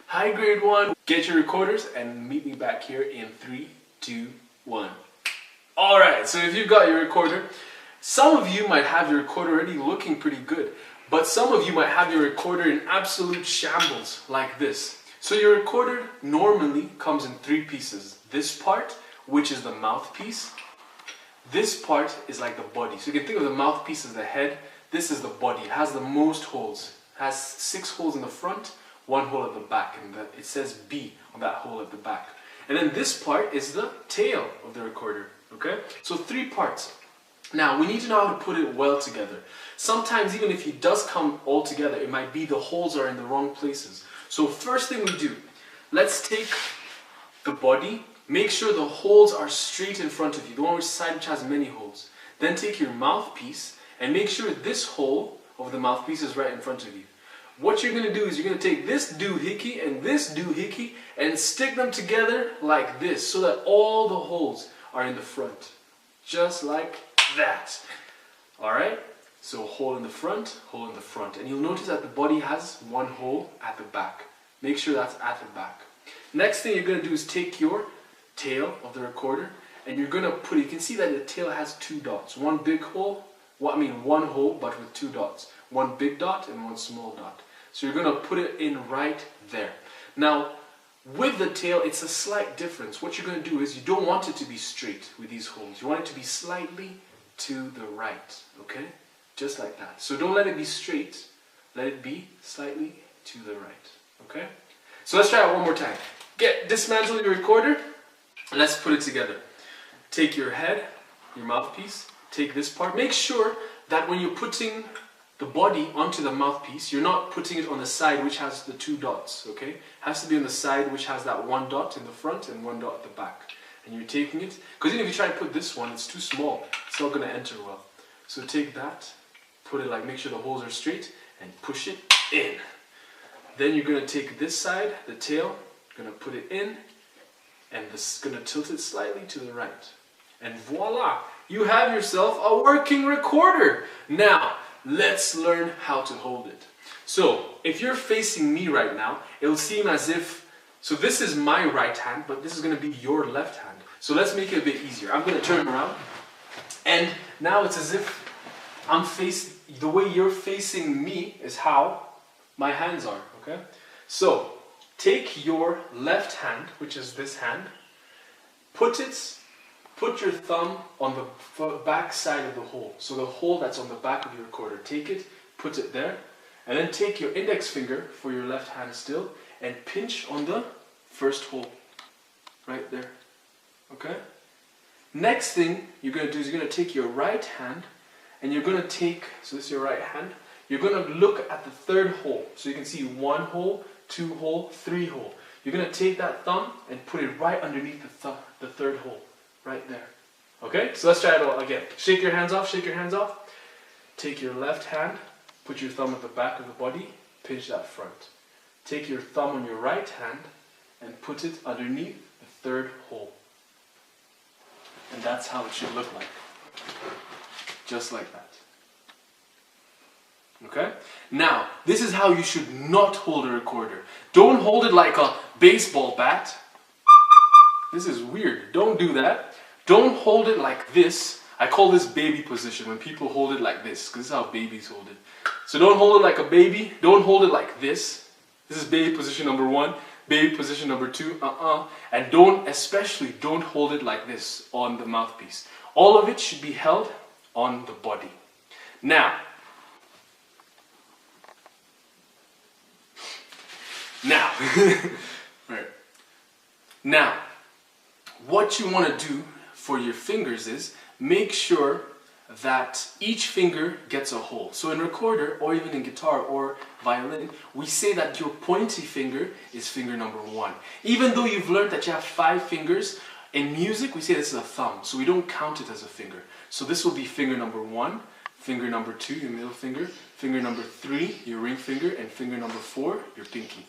Hi grade 1, get your recorders and meet me back here in 3, 2, 1. Alright, so if you've got your recorder, some of you might have your recorder already looking pretty good, but some of you might have your recorder in absolute shambles like this. So your recorder normally comes in 3 pieces. This part, which is the mouthpiece. This part is like the body. So you can think of the mouthpiece as the head. This is the body. It has the most holes. It has 6 holes in the front, 1 hole at the back, and it says B on that hole at the back. And then this part is the tail of the recorder. Okay? So 3 parts. Now we need to know how to put it well together. Sometimes even if it does come all together, it might be the holes are in the wrong places. So first thing we do, let's take the body. Make sure the holes are straight in front of you, the one side which has many holes. Then take your mouthpiece and make sure this hole of the mouthpiece is right in front of you. What you're going to do is you're going to take this doohickey and this doohickey and stick them together like this so that all the holes are in the front. Just like that. Alright? So hole in the front, hole in the front. And you'll notice that the body has 1 hole at the back. Make sure that's at the back. Next thing you're going to do is take your tail of the recorder and you're going to put it, you can see that the tail has 2 dots. 1 big hole, 1 hole but with 2 dots. 1 big dot and 1 small dot. So you're going to put it in right there. Now with the tail it's a slight difference. What you're going to do is you don't want it to be straight with these holes. You want it to be slightly to the right. Okay? Just like that. So don't let it be straight. Let it be slightly to the right. Okay? So let's try it one more time. Dismantle your recorder. Let's put it together. Take your head, your mouthpiece, take this part. Make sure that when you're putting the body onto the mouthpiece, you're not putting it on the side which has the 2 dots, okay? It has to be on the side which has that 1 dot in the front and 1 dot at the back. And you're taking it, because even if you try to put this one, it's too small. It's not going to enter well. So take that, put it like, make sure the holes are straight, and push it in. Then you're going to take this side, the tail, going to put it in, and this is going to tilt it slightly to the right. And voila! You have yourself a working recorder! Now, let's learn how to hold it. So, if you're facing me right now, it'll seem as if, so this is my right hand, but this is going to be your left hand. So let's make it a bit easier. I'm going to turn around, and now it's as if the way you're facing me is how my hands are, okay? So, take your left hand, which is this hand, put your thumb on the back side of the hole. So the hole that's on the back of your recorder. Take it, put it there, and then take your index finger for your left hand still, and pinch on the first hole. Right there. Okay? Next thing you're going to do is you're going to take your right hand, and you're going to take, so this is your right hand, you're going to look at the 3rd hole. So you can see 1 hole, 2 hole, 3 hole. You're going to take that thumb and put it right underneath the 3rd hole. Right there. Okay? So let's try it all again. Shake your hands off, shake your hands off. Take your left hand, put your thumb at the back of the body, pinch that front. Take your thumb on your right hand and put it underneath the 3rd hole. And that's how it should look like. Just like that. Okay? Now, this is how you should not hold a recorder. Don't hold it like a baseball bat. This is weird. Don't do that. Don't hold it like this. I call this baby position, when people hold it like this, because this is how babies hold it. So don't hold it like a baby. Don't hold it like this. This is baby position number 1. Baby position number 2. And especially don't hold it like this on the mouthpiece. All of it should be held on the body. Now, right. Now, what you want to do for your fingers is make sure that each finger gets a hole. So in recorder, or even in guitar or violin, we say that your pointy finger is finger number 1. Even though you've learned that you have 5 fingers, in music we say this is a thumb, so we don't count it as a finger. So this will be finger number 1, finger number 2, your middle finger number 3, your ring finger, and finger number 4, your pinky.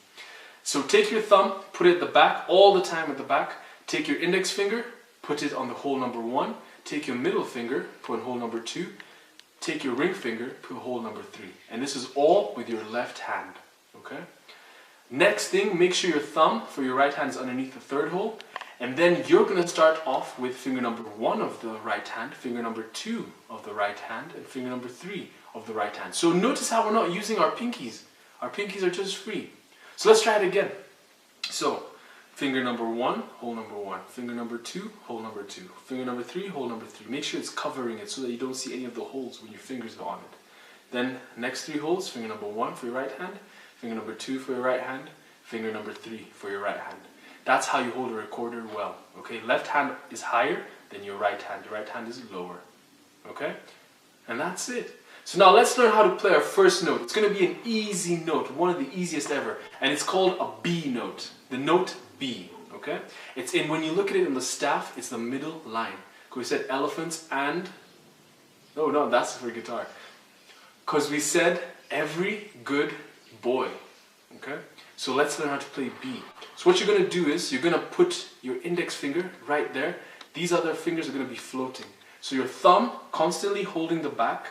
So take your thumb, put it at the back, all the time at the back. Take your index finger, put it on the hole number 1. Take your middle finger, put on hole number 2. Take your ring finger, put hole number 3. And this is all with your left hand. Okay? Next thing, make sure your thumb for your right hand is underneath the third hole. And then you're going to start off with finger number 1 of the right hand, finger number 2 of the right hand, and finger number 3 of the right hand. So notice how we're not using our pinkies. Our pinkies are just free. So let's try it again. So, finger number 1, hole number 1. Finger number 2, hole number 2. Finger number 3, hole number 3. Make sure it's covering it so that you don't see any of the holes when your fingers go on it. Then, next 3 holes, finger number 1 for your right hand, finger number 2 for your right hand, finger number 3 for your right hand. That's how you hold a recorder well, okay? Left hand is higher than your right hand. Your right hand is lower, okay? And that's it. So now let's learn how to play our first note. It's going to be an easy note, one of the easiest ever. And it's called a B note, the note B, okay? It's in, when you look at it in the staff, it's the middle line. Because we said elephants and, oh no, that's for guitar. Because we said every good boy, okay? So let's learn how to play B. So what you're going to do is, you're going to put your index finger right there. These other fingers are going to be floating. So your thumb constantly holding the back,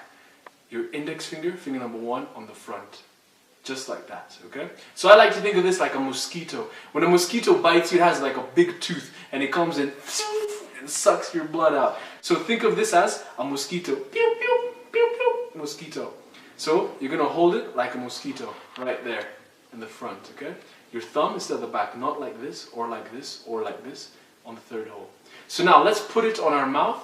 your index finger, finger number 1 on the front. Just like that, okay? So I like to think of this like a mosquito. When a mosquito bites you, it has like a big tooth and it comes in and sucks your blood out. So think of this as a mosquito. Pew, pew, pew, pew, mosquito. So you're going to hold it like a mosquito right there in the front, okay? Your thumb is at the back, not like this, or like this, or like this, on the third hole. So now let's put it on our mouth.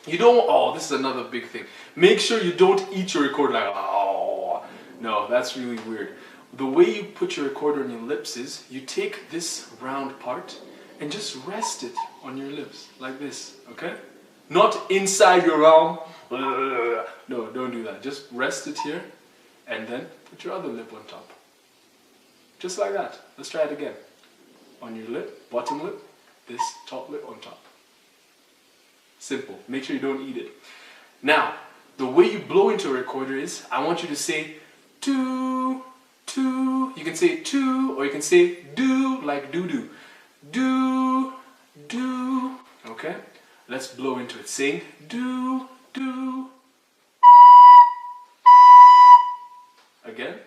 You don't, oh, this is another big thing. Make sure you don't eat your recorder like, oh, no, that's really weird. The way you put your recorder on your lips is, you take this round part and just rest it on your lips, like this, okay? Not inside your mouth. No, don't do that. Just rest it here, and then put your other lip on top. Just like that. Let's try it again. On your lip, bottom lip, this top lip on top. Simple. Make sure you don't eat it. Now, the way you blow into a recorder is, I want you to say two, two. You can say two, or you can say do, like doo-doo. Do, do. Okay? Let's blow into it. Saying do, do. Again.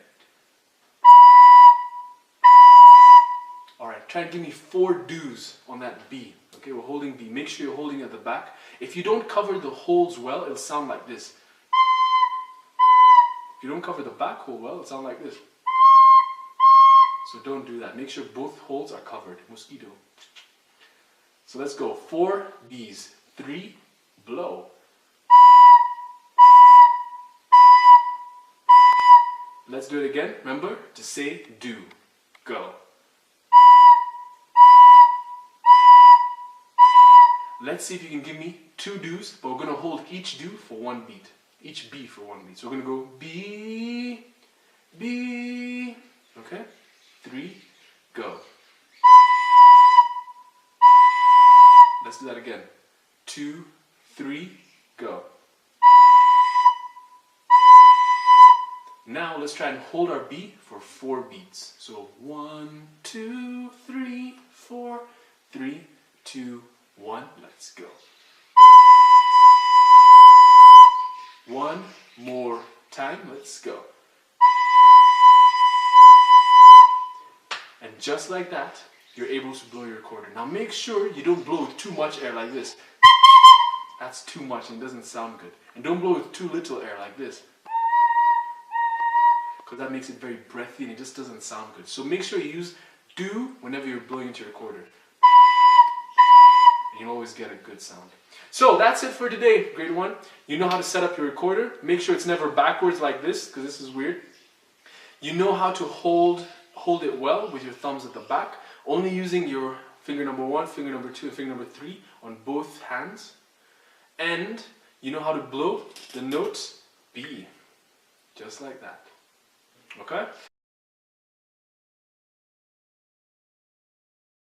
Alright, try and give me 4 do's on that B. Okay, we're holding B. Make sure you're holding at the back. If you don't cover the holes well, it'll sound like this. If you don't cover the back hole well, it'll sound like this. So don't do that. Make sure both holes are covered. Mosquito. So let's go. 4 B's. 3, blow. Let's do it again. Remember to say do. Go. Let's see if you can give me 2 do's, but we're going to hold each do for 1 beat. Each B for 1 beat. So we're going to go B, B. Okay? 3, go. Let's do that again. 2, 3, go. Now let's try and hold our B for 4 beats. So 1, 2, 3, 4, 3, 2, 1. Let's go. One more time. Let's go. And just like that, you're able to blow your recorder. Now make sure you don't blow with too much air like this. That's too much and doesn't sound good. And don't blow with too little air like this, because that makes it very breathy and it just doesn't sound good. So make sure you use do whenever you're blowing into your recorder. And you'll always get a good sound. So that's it for today, grade 1. You know how to set up your recorder. Make sure it's never backwards like this, because this is weird. You know how to hold it well with your thumbs at the back, only using your finger number 1, finger number 2, and finger number 3 on both hands. And you know how to blow the note B, just like that. Okay?